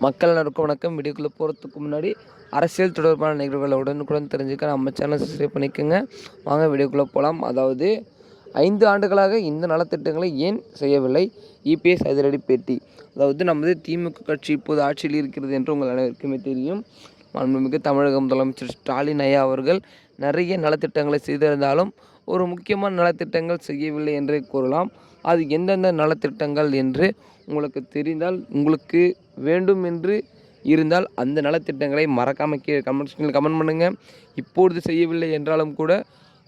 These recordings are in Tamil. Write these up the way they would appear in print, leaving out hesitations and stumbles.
மக்கள் அனைவருக்கும் வணக்கம். வீடியோக்குள்ளே போகிறதுக்கு முன்னாடி அரசியல் தொடர்பான நிகழ்வுகளை உடனுக்குடன் தெரிஞ்சுக்க நம்ம சேனல் சப்ஸ்கிரைப் பண்ணிக்கோங்க. வாங்க வீடியோக்குள்ளே போகலாம். அதாவது 5 ஆண்டுகளாக இந்த நலத்திட்டங்களை ஏன் செய்யவில்லை? இபிஎஸ் அதிரடி பேட்டி. அதாவது நமது திமுக கட்சி இப்போது ஆட்சியில் இருக்கிறது என்று உங்கள் அனைவருக்குமே தெரியும். மாண்புமிகு தமிழக முதலமைச்சர் ஸ்டாலின் ஐயா அவர்கள் நிறைய நலத்திட்டங்களை செய்திருந்தாலும் ஒரு முக்கியமான நலத்திட்டங்கள் செய்யவில்லை என்றே கூறலாம். அது எந்தெந்த நலத்திட்டங்கள் என்று உங்களுக்கு தெரிந்தால், உங்களுக்கு வேண்டும் என்று இருந்தால் அந்த நலத்திட்டங்களை மறக்காமல் கமெண்ட் பண்ணுங்கள். இப்பொழுது செய்யவில்லை என்றாலும் கூட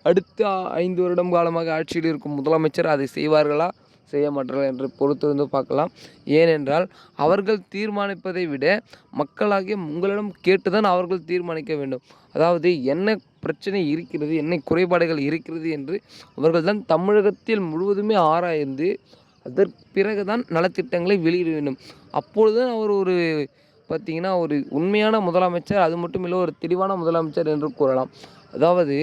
அடுத்த 5 வருடம் காலமாக ஆட்சியில் இருக்கும் முதலமைச்சர் அதை செய்வார்களா செய்ய மாட்டார்கள் என்று பொறுத்திருந்து பார்க்கலாம். ஏனென்றால் அவர்கள் தீர்மானிப்பதை விட மக்களாகிய உங்களிடம் கேட்டுதான் அவர்கள் தீர்மானிக்க வேண்டும். அதாவது என்ன பிரச்சனை இருக்கிறது, என்ன குறைபாடுகள் இருக்கிறது என்று அவர்கள் தான் தமிழகத்தில் முழுவதுமே ஆராய்ந்து அதற்கு பிறகுதான் நலத்திட்டங்களை வெளியிட வேண்டும். அப்பொழுது தான் அவர் ஒரு பார்த்திங்கன்னா ஒரு உண்மையான முதலமைச்சர், அது மட்டும் இல்லை ஒரு தெளிவான முதலமைச்சர் என்று கூறலாம். அதாவது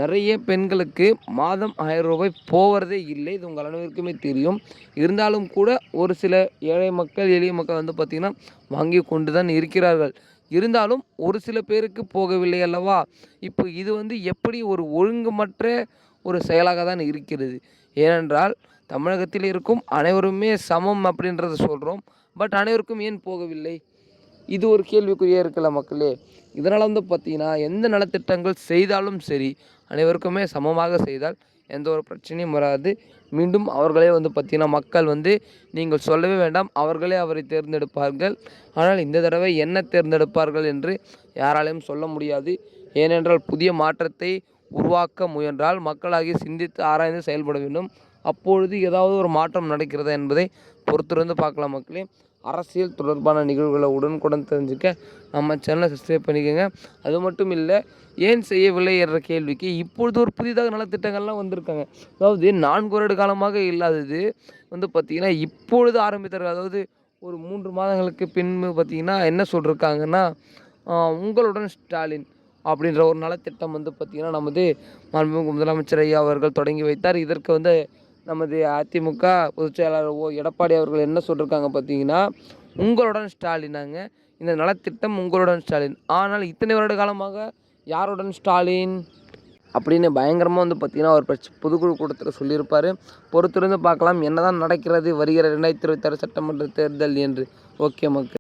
நிறைய பெண்களுக்கு மாதம் 1000 ரூபாய் போவதே இல்லை, இது உங்கள் அனைவருக்குமே தெரியும். இருந்தாலும் கூட ஒரு சில ஏழை மக்கள் எளிய மக்கள் வந்து பார்த்திங்கன்னா வாங்கி கொண்டு தான் இருக்கிறார்கள். இருந்தாலும் ஒரு சில பேருக்கு போகவில்லை அல்லவா? இப்போ இது வந்து எப்படி ஒரு ஒழுங்குமற்ற ஒரு செயலாக தான் இருக்கிறது. ஏனென்றால் தமிழகத்தில் இருக்கும் அனைவருமே சமம் அப்படின்றத சொல்கிறோம். பட் அனைவருக்கும் ஏன் போகவில்லை? இது ஒரு கேள்விக்குறியாக இருக்கல மக்களே. இதனால் வந்து பார்த்திங்கன்னா எந்த நலத்திட்டங்கள் செய்தாலும் சரி அனைவருக்குமே சமமாக செய்தால் எந்த ஒரு பிரச்சனையும் வராது. மீண்டும் அவர்களே வந்து பார்த்திங்கன்னா மக்கள் வந்து நீங்கள் சொல்லவே வேண்டாம், அவர்களே அவரை தேர்ந்தெடுப்பார்கள். ஆனால் இந்த தடவை என்ன தேர்ந்தெடுப்பார்கள் என்று யாராலையும் சொல்ல முடியாது. ஏனென்றால் புதிய மாற்றத்தை உருவாக்க முயன்றால் மக்களாகி சிந்தித்து ஆராய்ந்து செயல்பட வேண்டும். அப்பொழுது ஏதாவது ஒரு மாற்றம் நடக்கிறதா என்பதை பொறுத்திருந்து பார்க்கலாம் மக்களே. அரசியல் தொடர்பான நிகழ்வுகளை உடனுக்குடன் தெரிஞ்சுக்க நம்ம சேனலை சப்ஸ்கிரைப் பண்ணிக்கோங்க. அது மட்டும் இல்லை, ஏன் செய்யவில்லை என்ற கேள்விக்கு இப்பொழுது ஒரு புதிதாக நலத்திட்டங்கள்லாம் வந்திருக்காங்க. அதாவது 4 வருட காலமாக இல்லாதது வந்து பார்த்திங்கன்னா இப்பொழுது ஆரம்பித்தார்கள். அதாவது ஒரு 3 மாதங்களுக்கு பின்பு பார்த்திங்கன்னா என்ன சொல்லியிருக்காங்கன்னா, உங்களுடன் ஸ்டாலின் அப்படின்ற ஒரு நலத்திட்டம் வந்து பார்த்திங்கன்னா நமது மாண்புமிகு முதலமைச்சர் ஐயா அவர்கள் தொடங்கி வைத்தார். இதற்கு வந்து நமது அதிமுக பொதுச் செயலாளர் எடப்பாடி அவர்கள் என்ன சொல்லியிருக்காங்க பார்த்தீங்கன்னா, உங்களுடன் ஸ்டாலினாங்க, இந்த நலத்திட்டம் உங்களுடன் ஸ்டாலின். ஆனால் இத்தனை வருட காலமாக யாருடன் ஸ்டாலின் அப்படின்னு பயங்கரமாக வந்து பார்த்திங்கன்னா ஒரு பொதுக்குழு கூட்டத்தில் சொல்லியிருப்பார். பொறுத்திருந்து பார்க்கலாம் என்ன தான் நடக்கிறது வருகிற 2026 சட்டமன்ற தேர்தல் என்று. ஓகே மக்கள்.